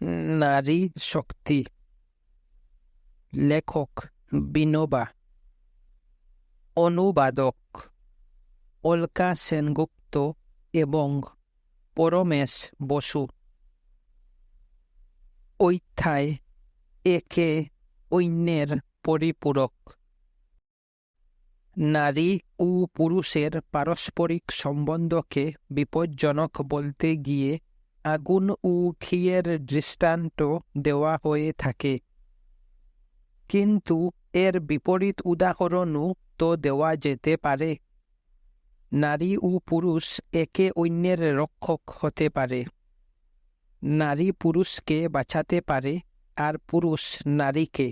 নারী শক্তি। লেখক বিনোবা। অনুবাদক অলকা সেনগুপ্ত এবং পরমেশ বসু। অধ্যায় একে অন্যের পরিপূরক। নারী ও পুরুষের পারস্পরিক সম্বন্ধকে বিপজ্জনক বলতে গিয়ে আগুন ও ঘিয়ের দৃষ্টান্ত দেওয়া হয়ে থাকে, কিন্তু এর বিপরীত উদাহরণও তো দেওয়া যেতে পারে। নারী ও পুরুষ একে অন্যের রক্ষক হতে পারে। নারী পুরুষকে বাঁচাতে পারে, আর পুরুষ নারীকে।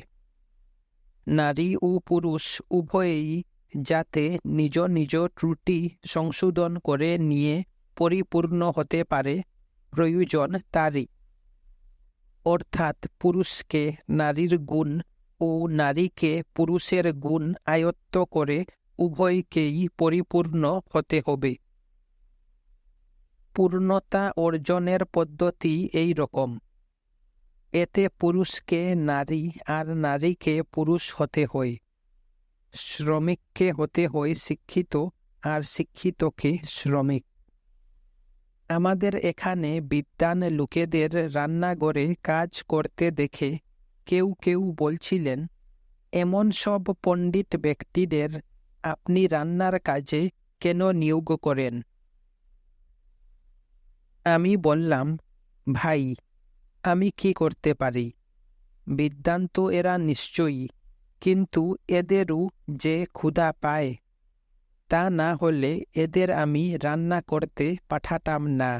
নারী ও পুরুষ উভয়েই যাতে নিজ নিজ ত্রুটি সংশোধন করে নিয়ে পরিপূর্ণ হতে পারে, প্রয়োজন তারই। অর্থাৎ পুরুষকে নারীর গুণ ও নারীকে পুরুষের গুণ আয়ত্ত করে উভয়কেই পরিপূর্ণ হতে হবে। পূর্ণতা অর্জনের পদ্ধতি এই রকম। এতে পুরুষকে নারী আর নারীকে পুরুষ হতে হয়। শ্রমিককে হতে হয় শিক্ষিত, আর শিক্ষিতকে শ্রমিক। আমাদের এখানে বিদ্বান লোকেদের রান্নাঘরে কাজ করতে দেখে কেউ কেউ বলছিলেন, এমন সব পণ্ডিত ব্যক্তিদের আপনি রান্নার কাজে কেন নিয়োগ করেন? আমি বললাম, ভাই, আমি কি করতে পারি? বিদ্বান তো এরা নিশ্চয়ই, কিন্তু এদেরও যে ক্ষুধা পায়, তা না হলে এদের আমি রান্না করতে পাঠাতাম না।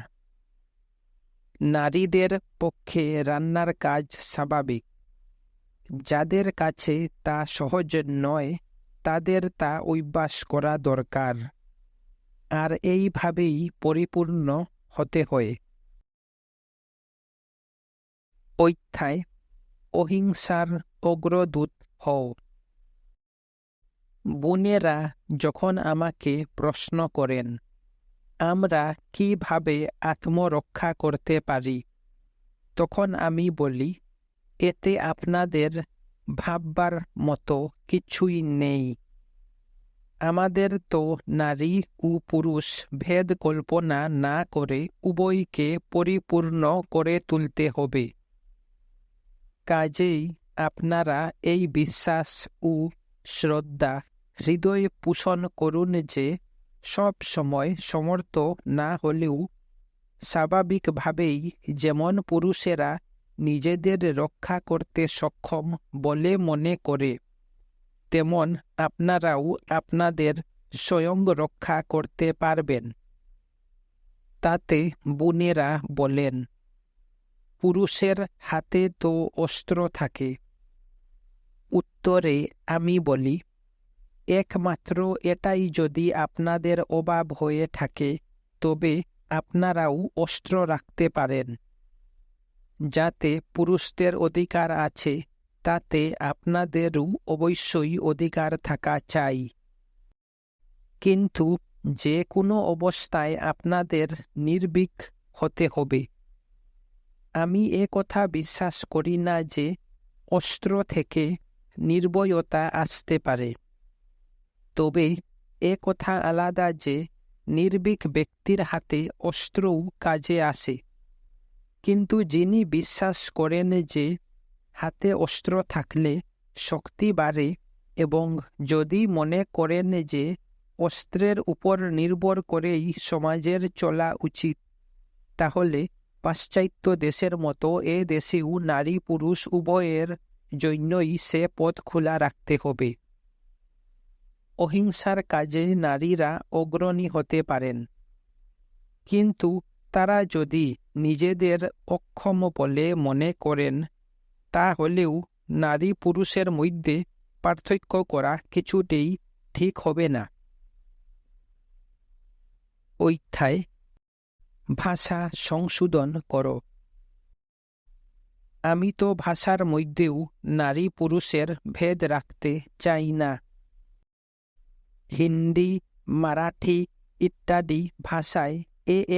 নারীদের পক্ষে রান্নার কাজ স্বাভাবিক। যাদের কাছে তা সহজ নয়, তাদের তা অভ্যাস করা দরকার, আর এইভাবেই পরিপূর্ণ হতে হয়। অধ্যায় অহিংসার অগ্রদূত হও। বোনেরা যখন আমাকে প্রশ্ন করেন, আমরা কিভাবে আত্মরক্ষা করতে পারি, তখন আমি বলি, এতে আপনাদের ভাববার মতো কিছুই নেই। আমাদের তো নারী ও পুরুষ ভেদ কল্পনা না করে উভয়কে পরিপূর্ণ করে তুলতে হবে। কাজেই আপনারা এই বিশ্বাস ও শ্রদ্ধা হৃদয়ে পোষণ করুন যে, সব সময় সমর্থ না হলেও স্বাভাবিকভাবেই যেমন পুরুষেরা নিজেদের রক্ষা করতে সক্ষম বলে মনে করে, তেমন আপনারাও আপনাদের স্বয়ং রক্ষা করতে পারবেন। তাতে বোনেরা বলেন, পুরুষের হাতে তো অস্ত্র থাকে। উত্তরে আমি বলি, একমাত্র এটাই যদি আপনাদের অভাব হয়ে থাকে, তবে আপনারাও অস্ত্র রাখতে পারেন। যাতে পুরুষদের অধিকার আছে, তাতে আপনাদেরও অবশ্যই অধিকার থাকা চাই। কিন্তু যে কোনো অবস্থায় আপনাদের নির্ভীক হতে হবে। আমি কথা বিশ্বাস করি না যে অস্ত্র থেকে নির্ভয়তা আসতে পারে। তবে কথা আলাদা যে নির্ভীক ব্যক্তির হাতে অস্ত্রও কাজে আসে। কিন্তু যিনি বিশ্বাস করেন যে হাতে অস্ত্র থাকলে শক্তি বাড়ে, এবং যদি মনে করেন যে অস্ত্রের উপর নির্ভর করেই সমাজের চলা উচিত, তাহলে পাশ্চাত্য দেশের মতো এ দেশেও নারী পুরুষ উভয়ের জন্যই সে পথ খোলা রাখতে হবে। অহিংসার কাজে নারীরা অগ্রণী হতে পারেন, কিন্তু তারা যদি নিজেদের অক্ষম বলে মনে করেন, তাহলেও নারী পুরুষের মধ্যে পার্থক্য করা কিছুতেই ঠিক হবে না। অধ্যায় ভাষা সংশোধন করো। আমি তো ভাষার মধ্যেও নারী পুরুষের ভেদ রাখতে চাই না। হিন্দি, মারাঠি ইত্যাদি ভাষায়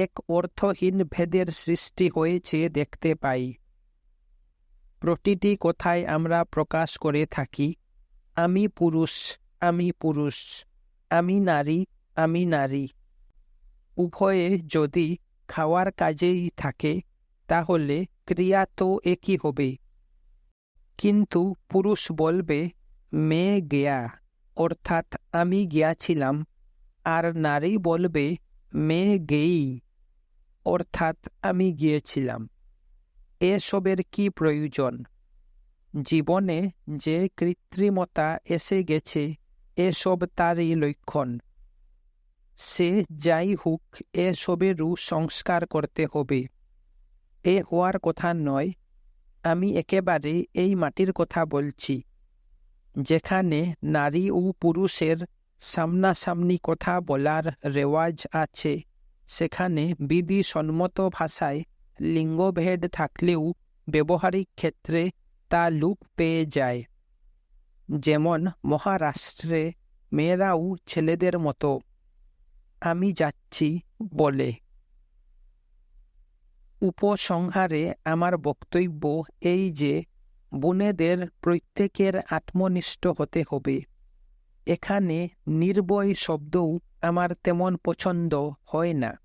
এক অর্থহীন ভেদের সৃষ্টি হয়েছে দেখতে পাই। প্রতিটি কথায় আমরা প্রকাশ করে থাকি, আমি পুরুষ, আমি পুরুষ, আমি নারী, আমি নারী। উভয়ে যদি খাওয়ার কাজেই থাকে তাহলে ক্রিয়া তো একই হবে। কিন্তু পুরুষ বলবে মে গেয়া, অর্থাৎ আমি গিয়াছিলাম, আর নারী বলবে মে গেই, অর্থাৎ আমি গিয়েছিলাম। এসবের কি প্রয়োজন? জীবনে যে কৃত্রিমতা এসে গেছে এসব তারই লক্ষণ। সে যাই হোক, এসবেরও সংস্কার করতে হবে। এ হওয়ার কথা নয়। আমি একেবারে এই মাটির কথা বলছি, যেখানে নারী ও পুরুষের সামনাসামনি কথা বলার রেওয়াজ আছে, সেখানে বিধিসম্মত ভাষায় লিঙ্গভেদ থাকলেও ব্যবহারিক ক্ষেত্রে তা লোপ পেয়ে যায়। যেমন মহারাষ্ট্রে মেয়েরাও ছেলেদের মতো আমি যাচ্ছি বলে। উপসংহারে আমার বক্তব্য এই যে বোনেদের প্রত্যেকের আত্মনিষ্ঠ হতে হবে। এখানে নির্ভয় শব্দও আমার তেমন পছন্দ হয় না।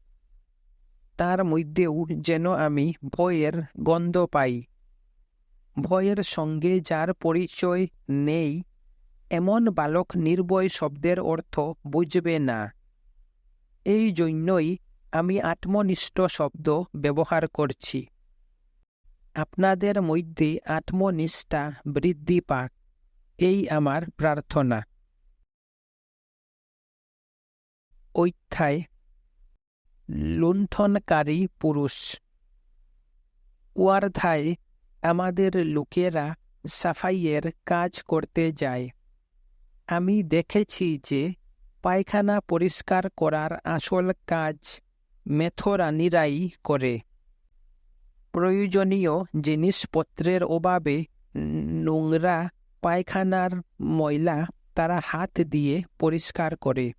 তার মধ্যেও যেন আমি ভয়ের গন্ধ পাই। ভয়ের সঙ্গে যার পরিচয় নেই এমন বালক নির্ভয় শব্দের অর্থ বুঝবে না। এই জন্যই আমি আত্মনিষ্ঠ শব্দ ব্যবহার করছি। আপনাদের মধ্যে আত্মনিষ্ঠা বৃদ্ধি পাক, এই আমার প্রার্থনা। অধ্যায় লুণ্ঠনকারী পুরুষ। ওয়ার্ধায় আমাদের লোকেরা সাফাইয়ের কাজ করতে যায়। আমি দেখেছি যে পায়খানা পরিষ্কার করার আসল কাজ মেথরানিরাই করে। প্রয়োজনীয় জিনিসপত্রের অভাবে নোংরা পায়খানার ময়লা তারা হাত দিয়ে পরিষ্কার করে।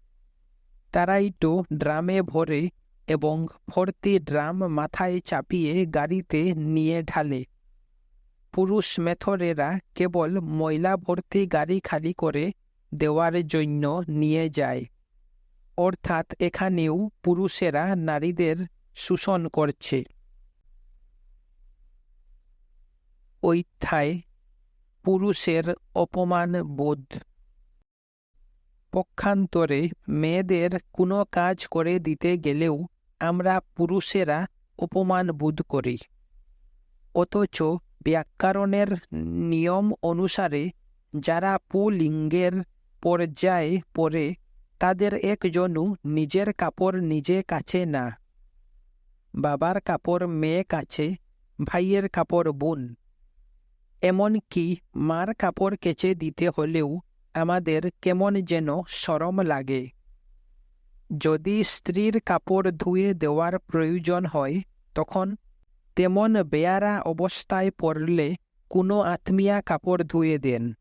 তারাই তো ড্রামে ভরে এবং ভর্তি ড্রাম মাথায় চাপিয়ে গাড়িতে নিয়ে ঢালে। পুরুষ মেথরেরা কেবল ময়লা ভর্তি গাড়ি খালি করে দেওয়ার জন্য নিয়ে যায়। অর্থাৎ এখানেও পুরুষেরা নারীদের শোষণ করছে। অধ্যায় পুরুষের অপমান বোধ। পক্ষান্তরে মেয়েদের কোনো কাজ করে দিতে গেলেও আমরা পুরুষেরা অপমান বোধ করি। অথচ ব্যাকরণের নিয়ম অনুসারে যারা পুলিঙ্গের পর্যায়ে পড়ে তাদের একজনও নিজের কাপড় নিজে কাচে না। বাবার কাপড় মেয়ে কাচে, ভাইয়ের কাপড় বোন। এমনকি মার কাপড় কেচে দিতে হলেও আমাদের কেমন যেন শরম লাগে। যদি স্ত্রীর কাপড় ধুয়ে দেওয়ার প্রয়োজন হয় তখন তেমন বেয়ারা অবস্থায় পড়লে কোনো আত্মীয়া কাপড় ধুয়ে দেন।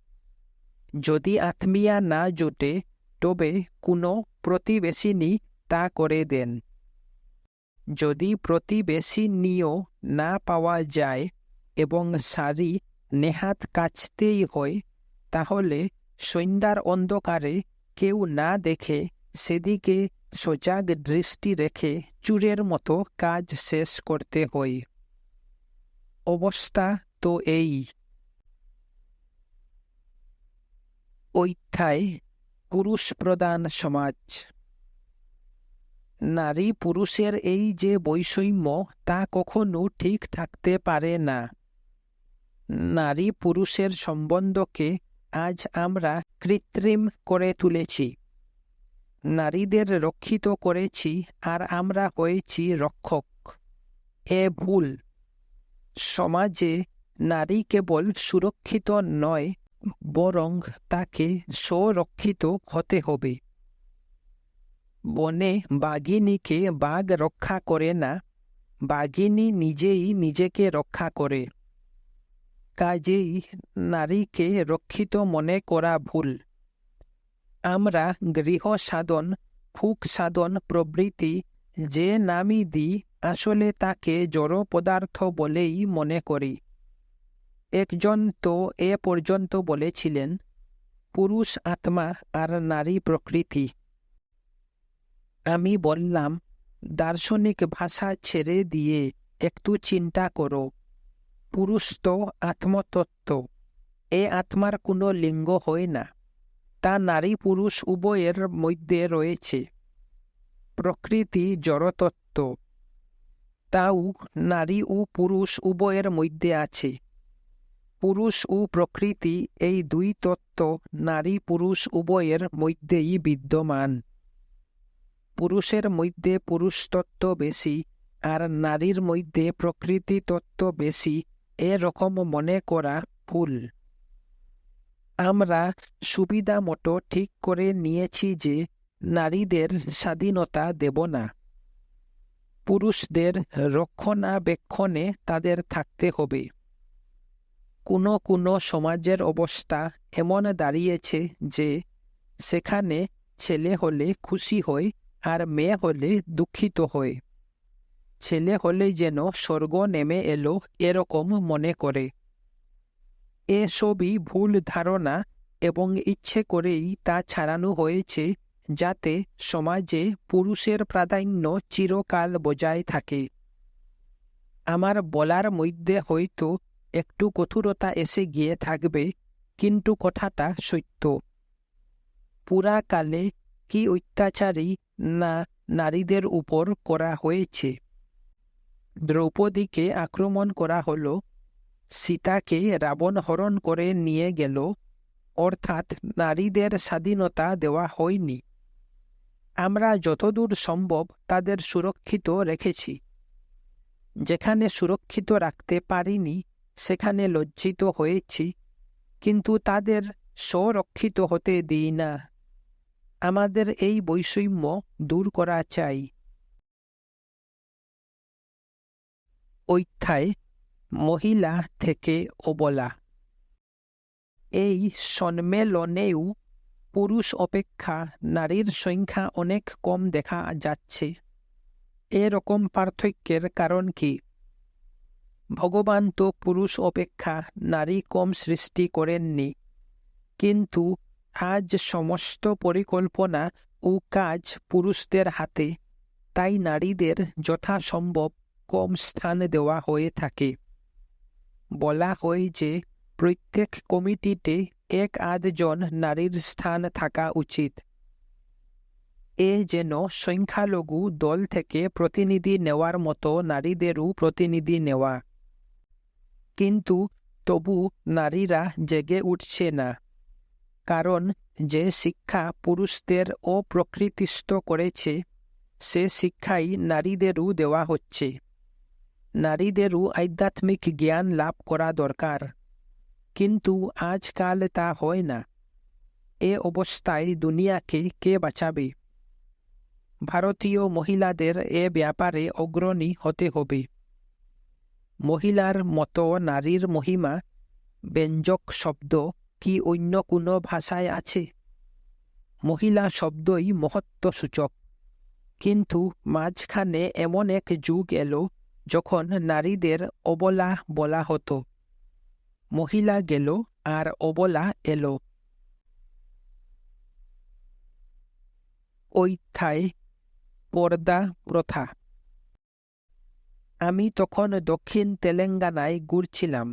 যদি আত্মীয়া না জোটে তবে কোনো প্রতিবেশিনী তা করে দেন। যদি প্রতিবেশিনীও না পাওয়া যায় এবং শাড়ি নেহাত কাচতেই হয়, তাহলে সন্ধ্যার অন্ধকারে কেউ না দেখে সেদিকে সজাগ দৃষ্টি রেখে চোরের মতো কাজ শেষ করতে হয়। অবস্থা তো এই। অধ্যায় পুরুষ প্রধান সমাজ। নারী পুরুষের এই যে বৈষম্য তা কখনো ঠিক থাকতে পারে না। নারী পুরুষের সম্বন্ধকে আজ আমরা কৃত্রিম করে তুলেছি। নারীদের রক্ষিত করেছি আর আমরা হয়েছি রক্ষক। এ ভুল। সমাজে নারী কেবল সুরক্ষিত নয়, বরং তাকে স্বরক্ষিত হতে হবে। বনে বাঘিনীকে বাঘ রক্ষা করে না, বাঘিনী নিজেই নিজেকে রক্ষা করে। কাজেই নারীকে রক্ষিত মনে করা ভুল। আমরা গৃহ সাধন, ফুক সাধন প্রভৃতি যে নামই দিই, আসলে তাকে জড় পদার্থ বলেই মনে করি। একজন তো এ পর্যন্ত বলেছিলেন, পুরুষ আত্মা আর নারী প্রকৃতি। আমি বললাম, দার্শনিক ভাষা ছেড়ে দিয়ে একটু চিন্তা করো। পুরুষ তো আত্মতত্ত্ব, এ আত্মার কোনো লিঙ্গ হয় না, তা নারী পুরুষ উভয়ের মধ্যে রয়েছে। প্রকৃতি জড়তত্ত্ব, তাও নারী ও পুরুষ উভয়ের মধ্যে আছে। পুরুষ ও প্রকৃতি এই দুই তত্ত্ব নারী পুরুষ উভয়ের মধ্যেই বিদ্যমান। পুরুষের মধ্যে পুরুষতত্ত্ব বেশি আর নারীর মধ্যে প্রকৃতি তত্ত্ব বেশি, এরকম মনে করা ভুল। আমরা সুবিধা মতো ঠিক করে নিয়েছি যে নারীদের স্বাধীনতা দেব না। পুরুষদের রক্ষণাবেক্ষণে তাদের থাকতে হবে। কোনো কোনো সমাজের অবস্থা এমন দাঁড়িয়েছে যে সেখানে ছেলে হলে খুশি হয় আর মেয়ে হলে দুঃখিত হয়। ছেলে হলে যেন স্বর্গ নেমে এলো এরকম মনে করে। এসবই ভুল ধারণা এবং ইচ্ছে করেই তা ছাড়ানো হয়েছে যাতে সমাজে পুরুষের প্রাধান্য চিরকাল বজায় থাকে। আমার বলার মধ্যে হয়তো একটু কঠোরতা এসে গিয়ে থাকবে, কিন্তু কথাটা সত্য। পুরাকালে কি অত্যাচারী না নারীদের উপর করা হয়েছে। দ্রৌপদীকে আক্রমণ করা হলো, সীতাকে রাবণ হরণ করে নিয়ে গেল, অর্থাৎ নারীদের স্বাধীনতা দেওয়া হয়নি। আমরা যতদূর সম্ভব তাদের সুরক্ষিত রেখেছি। যেখানে সুরক্ষিত রাখতে পারিনি সেখানে লজ্জিত হয়েছি, কিন্তু তাদের স্বরক্ষিত হতে দিই না। আমাদের এই বৈষম্য দূর করা চাই। অধ্যায় মহিলা থেকে অবলা। এই সম্মেলনেও পুরুষ অপেক্ষা নারীর সংখ্যা অনেক কম দেখা যাচ্ছে। এরকম পার্থক্যের কারণ কি? ভগবান তো পুরুষ অপেক্ষা নারী কম সৃষ্টি করেননি, কিন্তু আজ সমস্ত পরিকল্পনা ও কাজ পুরুষদের হাতে, তাই নারীদের যথাসম্ভব কম স্থান দেওয়া হয়ে থাকে। বলা হয় যে প্রত্যেক কমিটিতে 1-8 জন নারীর স্থান থাকা উচিত। এ যেন সংখ্যালঘু দল থেকে প্রতিনিধি নেওয়ার মতো নারীদেরও প্রতিনিধি নেওয়া। কিন্তু তবু নারীরা জেগে উঠছে না, কারণ যে শিক্ষা পুরুষদের অপ্রকৃতিস্থ করেছে সে শিক্ষাই নারীদেরও দেওয়া হচ্ছে। নারীদেরও আধ্যাত্মিক জ্ঞান লাভ করা দরকার, কিন্তু আজকাল তা হয় না। এ অবস্থায় দুনিয়াকে কে বাঁচাবে? ভারতীয় মহিলাদের এ ব্যাপারে অগ্রণী হতে হবে। মহিলার মতো নারীর মহিমা ব্যঞ্জক শব্দ কি অন্য কোনো ভাষায় আছে? মহিলা শব্দই মহত্ত্বসূচক, কিন্তু মাঝখানে এমন এক যুগ এলো যখন নারীদের অবলা বলা হতো। মহিলা গেল আর অবলা এলো। অধ্যায় পর্দা প্রথা। আমি তখন দক্ষিণ তেলেঙ্গানায় ঘুরছিলাম।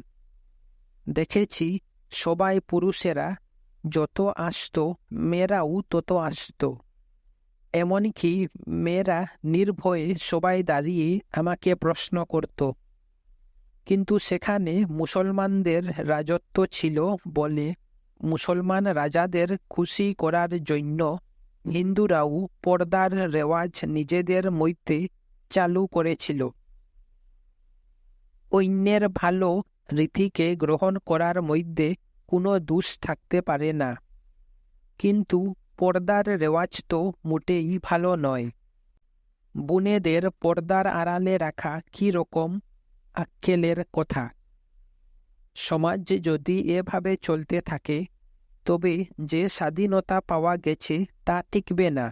দেখেছি সবাই পুরুষেরা যত আসতো মেয়েরাও তত আসতো। এমনকি মেয়েরা নির্ভয়ে সবাই দাঁড়িয়ে আমাকে প্রশ্ন করত। কিন্তু সেখানে মুসলমানদের রাজত্ব ছিল বলে মুসলমান রাজাদের খুশি করার জন্য হিন্দুরাও পর্দার রেওয়াজ নিজেদের মধ্যে চালু করেছিল। অন্যের ভালো রীতিকে গ্রহণ করার মধ্যে কোনো দোষ থাকতে পারে না, কিন্তু পর্দার রেওয়াজ তো মোটেই ভালো নয়। বোনেদের পর্দার আড়ালে রাখা কি রকম আক্কেলের কথা! সমাজ যদি এভাবে চলতে থাকে তবে যে স্বাধীনতা পাওয়া গেছে তা টিকবে না।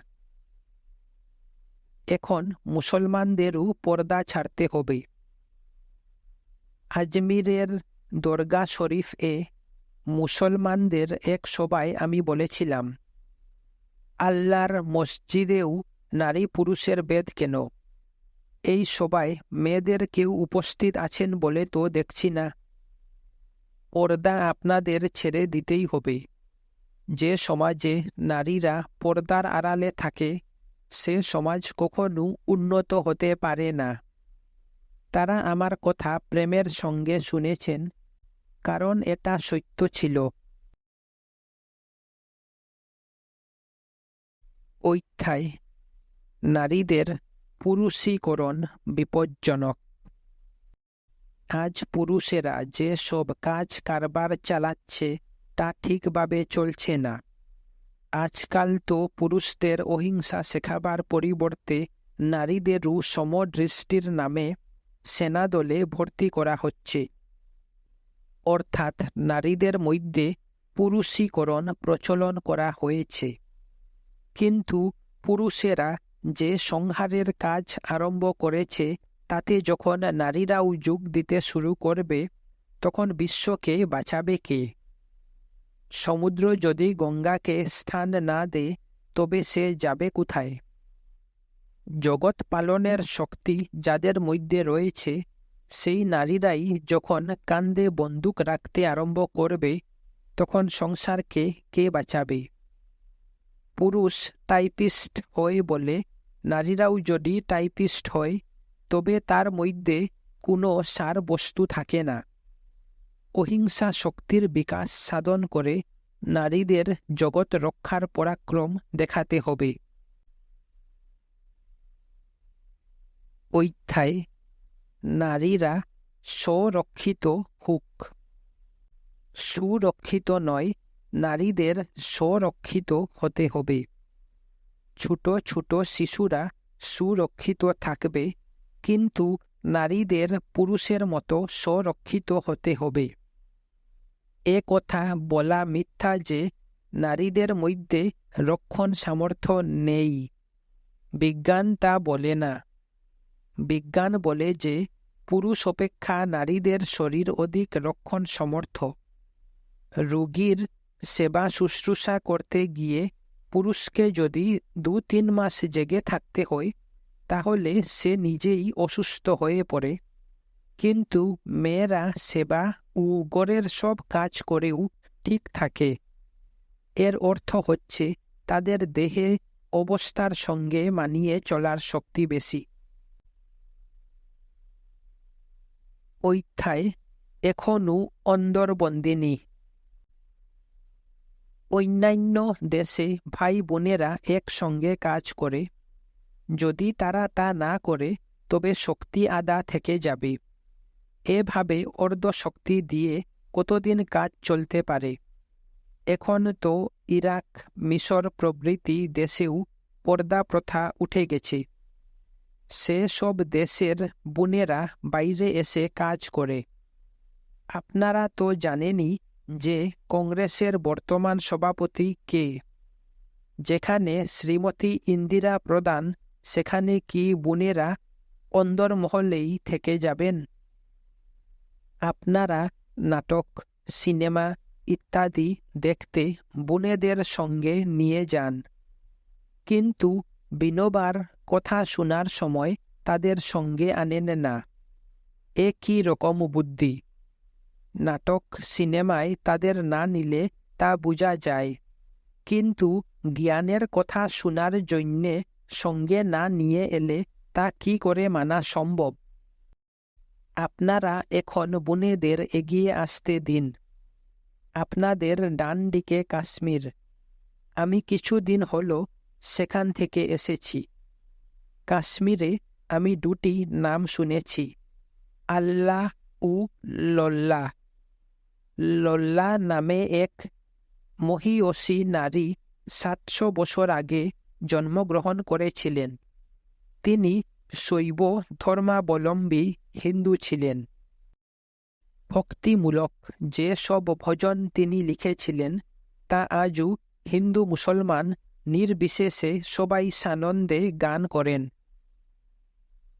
এখন মুসলমানদেরও পর্দা ছাড়তে হবে। আজমিরের দরগা শরীফ মুসলমানদের এক সভায় আমি বলেছিলাম, আল্লাহর মসজিদেও নারী পুরুষের ভেদ কেন? এই সভায় মেয়েদের কেউ উপস্থিত আছেন বলে তো দেখছি না। পর্দা আপনাদের ছেড়ে দিতেই হবে। যে সমাজে নারীরা পর্দার আড়ালে থাকে সে সমাজ কখনো উন্নত হতে পারে না। তারা আমার কথা প্রেমের সঙ্গে শুনেছেন, কারণ এটা সত্য ছিল। অধ্যায় নারীদের পুরুষীকরণ বিপজ্জনক। আজ পুরুষেরা যে সব কাজ কারবার চালাচ্ছে তা ঠিকভাবে চলছে না। আজকাল তো পুরুষদের অহিংসা শেখাবার পরিবর্তে নারীদেরও সমদৃষ্টির নামে সেনাদলে ভর্তি করা হচ্ছে। অর্থাৎ নারীদের মধ্যে পুরুষীকরণ প্রচলন করা হয়েছে। কিন্তু পুরুষেরা যে সংহারের কাজ আরম্ভ করেছে তাতে যখন নারীরাও যোগ দিতে শুরু করবে তখন বিশ্বকে বাঁচাবে কে? সমুদ্র যদি গঙ্গাকে স্থান না দেয় তবে সে যাবে কোথায়? জগৎ পালনের শক্তি যাদের মধ্যে রয়েছে সেই নারীরাই যখন কাঁধে বন্দুক রাখতে আরম্ভ করবে তখন সংসারকে কে বাঁচাবে? পুরুষ টাইপিস্ট হয় বলে নারীরাও যদি টাইপিস্ট হয় তবে তার মধ্যে কোনো সার বস্তু থাকে না। অহিংসা শক্তির বিকাশ সাধন করে নারীদের জগৎ রক্ষার পরাক্রম দেখাতে হবে। অধ্যায় নারীরা স্বরক্ষিত হোক। সুরক্ষিত নয়, নারীদের স্বরক্ষিত হতে হবে। ছোট ছোট শিশুরা সুরক্ষিত থাকবে, কিন্তু নারীদের পুরুষের মতো স্বরক্ষিত হতে হবে। এ কথা বলা মিথ্যা যে নারীদের মধ্যে রক্ষণ সামর্থ্য নেই। বিজ্ঞান তা বলে না। বিজ্ঞান বলে যে পুরুষ অপেক্ষা নারীদের শরীর অধিক রক্ষণ সমর্থ। রোগীর সেবা শুশ্রূষা করতে গিয়ে পুরুষকে যদি 2-3 মাস জেগে থাকতে হয় তাহলে সে নিজেই অসুস্থ হয়ে পড়ে, কিন্তু মেয়েরা সেবা ও ঘরের সব কাজ করেও ঠিক থাকে। এর অর্থ হচ্ছে তাদের দেহে অবস্থার সঙ্গে মানিয়ে চলার শক্তি বেশি। অধ্যায় এখনও অন্দরবন্দিনী। অন্যান্য দেশে ভাই বোনেরা একসঙ্গে কাজ করে। যদি তারা তা না করে তবে শক্তি আদা থেকে যাবে। এভাবে অর্ধশক্তি দিয়ে কতদিন কাজ চলতে পারে? এখন তো ইরাক, মিশর প্রভৃতি দেশেও পর্দা প্রথা উঠে গেছে। সে সব দেশের বোনেরা বাইরে এসে কাজ করে। আপনারা তো জানেনই যে কংগ্রেসের বর্তমান সভাপতি কে। যেখানে শ্রীমতী ইন্দিরা প্রধান সেখানে কি বোনেরা অন্দরমহলেই থেকে যাবেন? আপনারা নাটক, সিনেমা ইত্যাদি দেখতে বোনেদের সঙ্গে নিয়ে যান, কিন্তু বিনোবার কথা শোনার সময় তাদের সঙ্গে আনেন না। এ কি রকম বুদ্ধি? নাটক সিনেমায় তাদের না নিলে তা বোঝা যায়, কিন্তু জ্ঞানের কথা শোনার জন্যে সঙ্গে না নিয়ে এলে তা কি করে মানা সম্ভব? আপনারা এখন বোনেদের এগিয়ে আসতে দিন। আপনাদের ডান দিকে কাশ্মীর। আমি কিছুদিন হলো সেখান থেকে এসেছি। কাশ্মীরে আমি 2টি নাম শুনেছি, আল্লাহ ও লল্লা। লল্লা নামে এক মহিয়সী নারী 700 বছর আগে জন্মগ্রহণ করেছিলেন। তিনি শৈব ধর্মাবলম্বী হিন্দু ছিলেন। ভক্তিমূলক যে সব ভজন তিনি লিখেছিলেন তা আজও হিন্দু মুসলমান নির্বিশেষে সবাই সানন্দে গান করেন।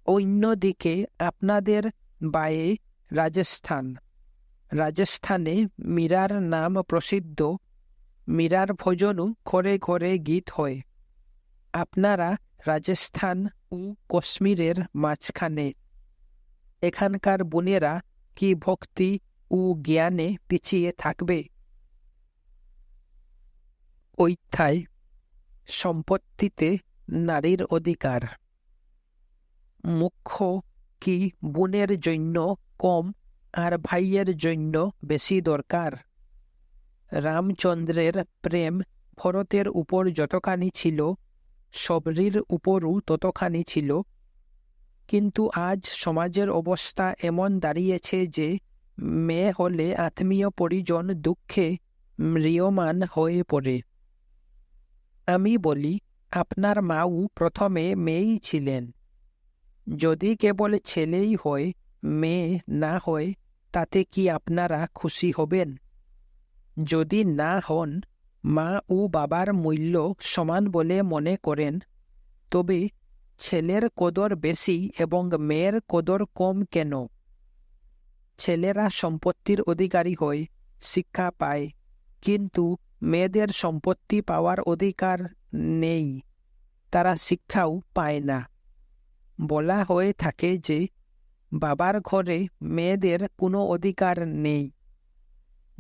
অন্যদিকে আপনাদের বায়ে রাজস্থান। রাজস্থানে মীরার নাম প্রসিদ্ধ। মীরার ভজনও ঘরে ঘরে গীত হয়। আপনারা রাজস্থান ও কাশ্মীরের মাঝখানে। এখানকার বোনেরা কি ভক্তি ও জ্ঞানে পিছিয়ে থাকবে? অধ্যায় সম্পত্তিতে নারীর অধিকার। মুখ্য কি বোনের জন্য কম আর ভাইয়ের জন্য বেশি দরকার? রামচন্দ্রের প্রেম ভরতের উপর যতখানি ছিল, শবরীর উপরও ততখানি ছিল। কিন্তু আজ সমাজের অবস্থা এমন দাঁড়িয়েছে যে মেয়ে হলে আত্মীয় পরিজন দুঃখে ম্রিয়মাণ হয়ে পড়ে। আমি বলি, আপনার মাও প্রথমে মেয়েই ছিলেন। যদি কেবল ছেলেই হয়, মেয়ে না হয়, তাতে কি আপনারা খুশি হবেন? যদি না হন, মা ও বাবার মূল্য সমান বলে মনে করেন, তবে ছেলের কদর বেশি এবং মেয়ের কদর কম কেন? ছেলেরা সম্পত্তির অধিকারী হয়, শিক্ষা পায়, কিন্তু মেয়েদের সম্পত্তি পাওয়ার অধিকার নেই, তারা শিক্ষাও পায় না। বলা হয়ে থাকে যে বাবার ঘরে মেয়েদের কোনো অধিকার নেই।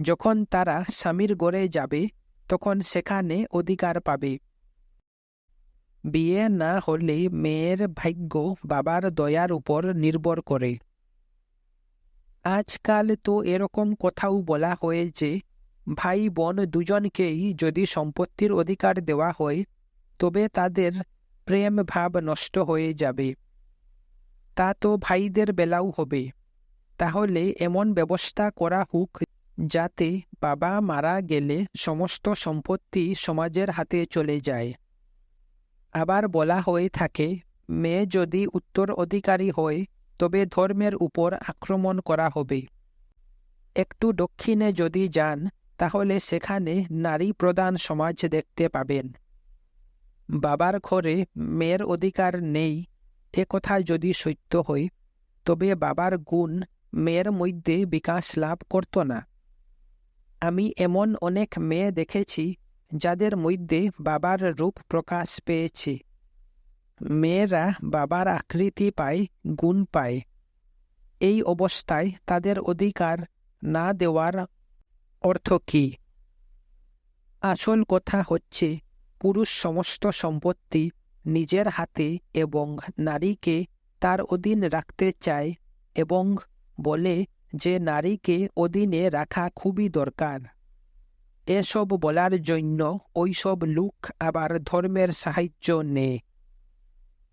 যখন তারা স্বামীর ঘরে যাবে, তখন সেখানে অধিকার পাবে। বিয়ে না হলে মেয়ের ভাগ্য বাবার দয়ার উপর নির্ভর করে। আজকাল তো এরকম কথাও বলা হয় যে ভাই বোন দুজনকেই যদি সম্পত্তির অধিকার দেওয়া হয়, তবে তাদের প্রেম ভাব নষ্ট হয়ে যাবে। তা তো ভাইদের বেলাও হবে। তাহলে এমন ব্যবস্থা করা হোক যাতে বাবা মারা গেলে সমস্ত সম্পত্তি সমাজের হাতে চলে যায়। আবার বলা হয়ে থাকে, মেয়ে যদি উত্তর অধিকারী হয়, তবে ধর্মের উপর আক্রমণ করা হবে। একটু দক্ষিণে যদি যান, তাহলে সেখানে নারী প্রধান সমাজ দেখতে পাবেন। বাবার ঘরে মেয়ের অধিকার নেই, এ কথা যদি সত্য হয়, তবে বাবার গুণ মেয়ের মধ্যে বিকাশ লাভ করত না। আমি এমন অনেক মেয়ে দেখেছি যাদের মধ্যে বাবার রূপ প্রকাশ পেয়েছে। মেয়েরা বাবার আকৃতি পায়, গুণ পায়। এই অবস্থায় তাদের অধিকার না দেওয়ার অর্থ কি? আসল কথা হচ্ছে, পুরুষ সমস্ত সম্পত্তি নিজের হাতে এবং নারীকে তার অধীন রাখতে চায় এবং বলে যে নারীকে অধীনে রাখা খুবই দরকার। এসব বলার জন্য ওইসব লোক আবার ধর্মের সাহায্য নেয়।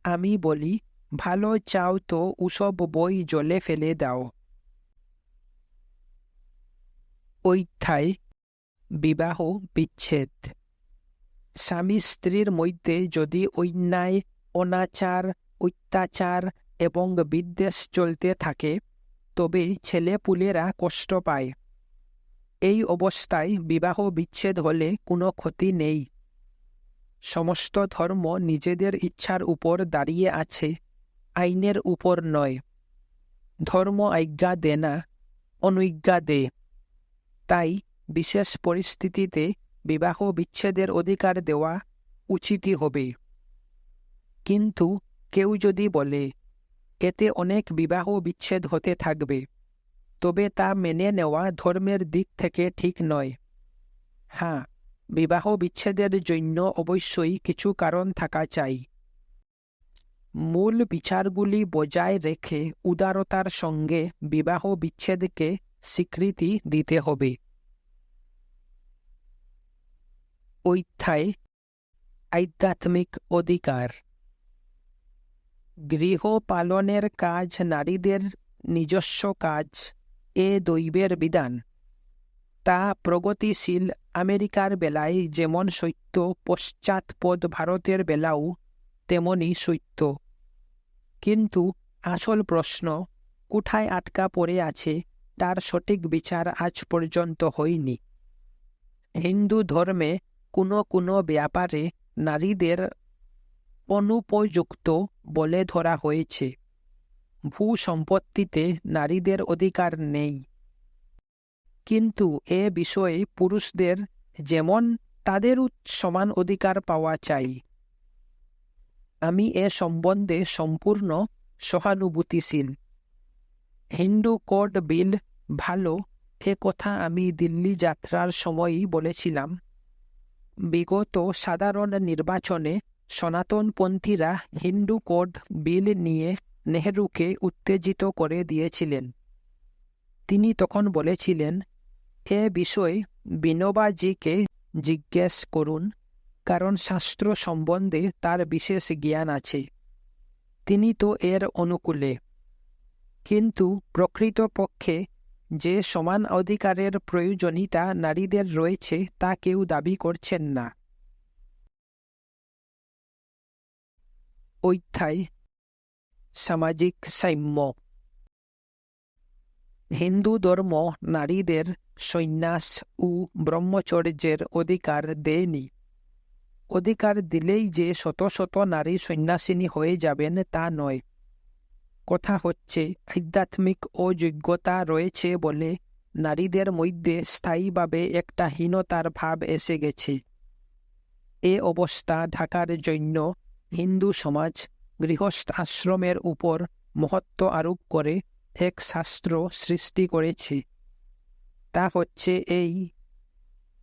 আমি বলি, ভালো চাও তো ওসব বই জলে ফেলে দাও। অধ্যায় বিবাহ বিচ্ছেদ। স্বামী স্ত্রীর মধ্যে যদি অন্যায়, অনাচার, অত্যাচার এবং বিদ্বেষ চলতে থাকে, তবে ছেলেপুলেরা কষ্ট পায়। এই অবস্থায় বিবাহ বিচ্ছেদ হলে কোনো ক্ষতি নেই। সমস্ত ধর্ম নিজেদের ইচ্ছার উপর দাঁড়িয়ে আছে, আইনের উপর নয়। ধর্ম আজ্ঞা দেয় না, অনুজ্ঞা দেয়। তাই বিশেষ পরিস্থিতিতে বিবাহ বিচ্ছেদের অধিকার দেওয়া উচিতই হবে। কিন্তু কেউ যদি বলে, এতে অনেক বিবাহ বিচ্ছেদ হতে থাকবে, তবে তা মেনে নেওয়া ধর্মের দিক থেকে ঠিক নয়। হ্যাঁ, বিবাহ বিচ্ছেদের জন্য অবশ্যই কিছু কারণ থাকা চাই। মূল বিচারগুলি বজায় রেখে উদারতার সঙ্গে বিবাহ বিচ্ছেদকে স্বীকৃতি দিতে হবে। অধ্যায় আধ্যাত্মিক অধিকার। গৃহ পালনের কাজ নারীদের নিজস্ব কাজ, এ দৈবের বিধান। তা প্রগতিশীল আমেরিকার বেলায় যেমন সত্য, পশ্চাৎপদ ভারতের বেলাও তেমনি সত্য। কিন্তু আসল প্রশ্ন কোথায় আটকা পড়ে আছে, তার সঠিক বিচার আজ পর্যন্ত হয়নি। হিন্দু ধর্মে কোনো কোনো ব্যাপারে নারীদের অনুপযুক্ত বলে ধরা হয়েছে। ভূ সম্পত্তিতে নারীদের অধিকার নেই। কিন্তু এ বিষয়ে পুরুষদের যেমন তাদেরও সমান অধিকার পাওয়া চাই। আমি এ সম্বন্ধে সম্পূর্ণ সহানুভূতিশীল। হিন্দু কোড বিল ভালো, এ কথা আমি দিল্লি যাত্রার সময়ই বলেছিলাম। বিগত সাধারণ নির্বাচনে সনাতনপন্থীরা হিন্দু কোড বিল নিয়ে নেহরুকে উত্তেজিত করে দিয়েছিলেন। তিনি তখন বলেছিলেন, এ বিষয়ে বিনোবাজিকে জিজ্ঞেস করুন, কারণ শাস্ত্র সম্বন্ধে তার বিশেষ জ্ঞান আছে। তিনি তো এর অনুকূলে। কিন্তু প্রকৃতপক্ষে যে সমান অধিকারের প্রয়োজনীয়তা নারীদের রয়েছে তা কেউ দাবি করছেন না। অধ্যায় সামাজিক সাম্য। হিন্দু ধর্ম নারীদের সন্ন্যাস ও ব্রহ্মচর্যের অধিকার দেয়নি। অধিকার দিলেই যে শত শত নারী সন্ন্যাসিনী হয়ে যাবেন তা নয়। কথা হচ্ছে আধ্যাত্মিক অযোগ্যতা রয়েছে বলে নারীদের মধ্যে স্থায়ীভাবে একটা হীনতার ভাব এসে গেছে। এ অবস্থা ঢাকার জন্য হিন্দু সমাজ গৃহস্থ আশ্রমের উপর মহত্ব আরোপ করে এক শাস্ত্র সৃষ্টি করেছে। তা হচ্ছে এই,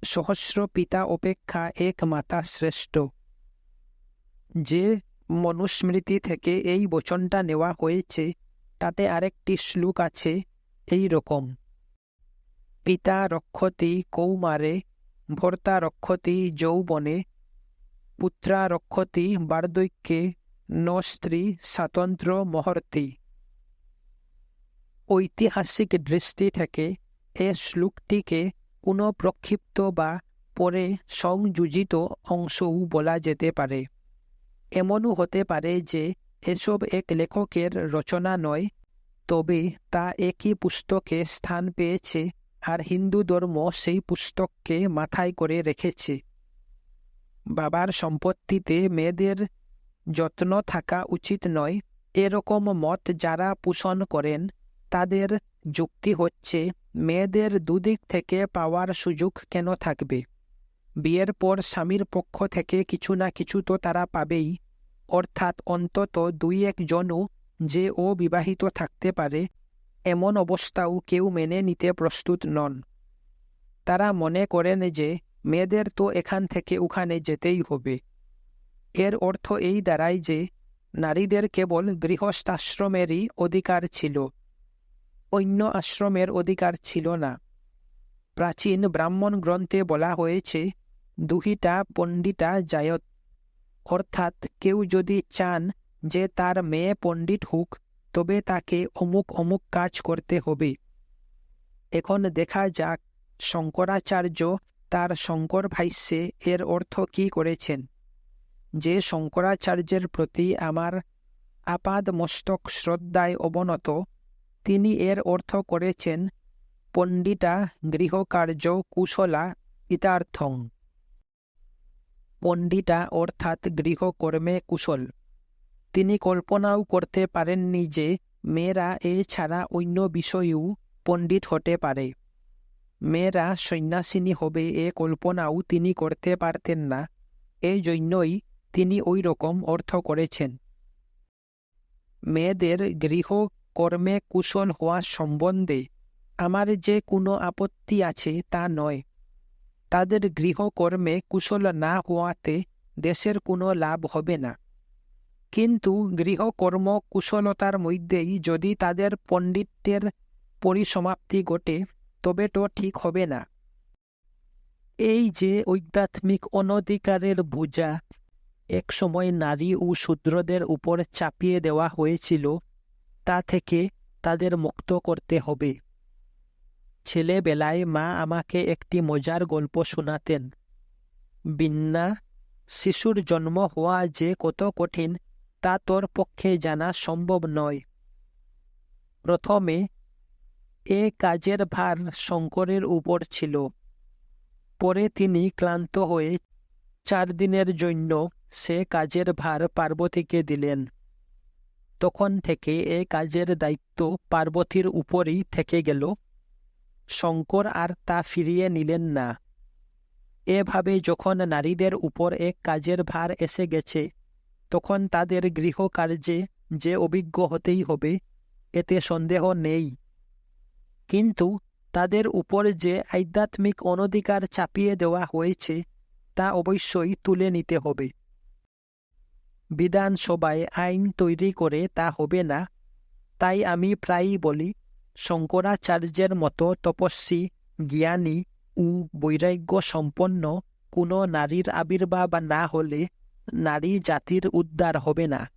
সহস্র পিতা অপেক্ষা এক মাতা শ্রেষ্ঠ। যে মনুস্মৃতি থেকে এই বচনটা নেওয়া হয়েছে তাতে আরেকটি শ্লোক আছে এই রকম, পিতা রক্ষতি কৌমারে, ভর্তা রক্ষতি যৌবনে, পুত্রা রক্ষতি বার্ধক্যে, ন স্ত্রী স্বাতন্ত্র্য মহর্তি। ঐতিহাসিক দৃষ্টি থেকে এ শ্লোকটিকে কোনো প্রক্ষিপ্ত বা পরে সংযোজিত অংশও বলা যেতে পারে। এমনও হতে পারে যে এসব এক লেখকের রচনা নয়, তবে তা একই পুস্তকে স্থান পেয়েছে আর হিন্দু ধর্ম সেই পুস্তককে মাথায় করে রেখেছে। বাবার সম্পত্তিতে মেয়েদের যত্ন থাকা উচিত নয়, এরকম মত যারা পোষণ করেন তাদের যুক্তি হচ্ছে, মেয়েদের দুদিক থেকে পাওয়ার সুযোগ কেন থাকবে? বিয়ের পর স্বামীর পক্ষ থেকে কিছু না কিছু তো তারা পাবেই, অর্থাৎ অন্তত দুই একজনও যে অবিবাহিত থাকতে পারে এমন অবস্থাও কেউ মেনে নিতে প্রস্তুত নন। তারা মনে করেন যে মেয়েদের তো এখান থেকে ওখানে যেতেই হবে। এর অর্থ এই দাঁড়ায় যে নারীদের কেবল গৃহস্থাশ্রমেরই অধিকার ছিল, অন্য আশ্রমের অধিকার ছিল না। প্রাচীন ব্রাহ্মণ গ্রন্থে বলা হয়েছে, দুহিতা পণ্ডিতা জায়ত, অর্থাৎ কেউ যদি চান যে তার মেয়ে পণ্ডিত হোক তবে তাকে অমুক অমুক কাজ করতে হবে। এখন দেখা যাক শঙ্করাচার্য তার শঙ্কর ভাষ্যে এর অর্থ কি করেছেন। যে শঙ্করাচার্যের প্রতি আমার আপাদ মস্তক শ্রদ্ধায় অবনত, তিনি এর অর্থ করেছেন পণ্ডিতা গৃহকার্য কুশলা ইতার্থং। পণ্ডিতা অর্থাৎ গৃহকর্মে কুশল। তিনি কল্পনাও করতে পারেননি যে মেয়েরা এ ছাড়া অন্য বিষয়েও পণ্ডিত হতে পারে। মেয়েরা সন্ন্যাসিনী হবে এ কল্পনাও তিনি করতে পারতেন না, এই জন্যই তিনি ওই রকম অর্থ করেছেন। মেয়েদের গৃহকর্মে কুশল হওয়া সম্বন্ধে আমার যে কোনো আপত্তি আছে তা নয়। তাদের গৃহকর্মে কুশল না হওয়াতে দেশের কোনো লাভ হবে না। কিন্তু গৃহকর্ম কুশলতার মধ্যেই যদি তাদের পণ্ডিত্যের পরিসমাপ্তি ঘটে তবে তো ঠিক হবে না। এই যে আধ্যাত্মিক অনধিকারের বোঝা একসময় নারী ও শূদ্রদের উপর চাপিয়ে দেওয়া হয়েছিল, তা থেকে তাদের মুক্ত করতে হবে। ছেলেবেলায় মা আমাকে একটি মজার গল্প শোনাতেন। বিন্না, শিশুর জন্ম হওয়া যে কত কঠিন তা তোর পক্ষে জানা সম্ভব নয়। প্রথমে এ কাজের ভার শঙ্করের উপর ছিল, পরে তিনি ক্লান্ত হয়ে 4 দিনের জন্য সে কাজের ভার পার্বতীকে দিলেন। তখন থেকে এ কাজের দায়িত্ব পার্বতীর উপরই থেকে গেল। শঙ্কর আর তা ফিরিয়ে নিলেন না। এভাবে যখন নারীদের উপর এক কাজের ভার এসে গেছে, তখন তাদের গৃহকার্যে যে অভিজ্ঞ হতেই হবে, এতে সন্দেহ নেই। কিন্তু তাদের উপর যে আধ্যাত্মিক অনধিকার চাপিয়ে দেওয়া হয়েছে, তা অবশ্যই তুলে নিতে হবে। বিধানসভায় আইন তৈরি করে তা হবে না। তাই আমি প্রায়ই বলি, শঙ্করাচার্যের মতো তপস্বী, জ্ঞানী ও বৈরাগ্য সম্পন্ন কোনো নারীর আবির্ভাব না হলে নারী জাতির উদ্ধার হবে না।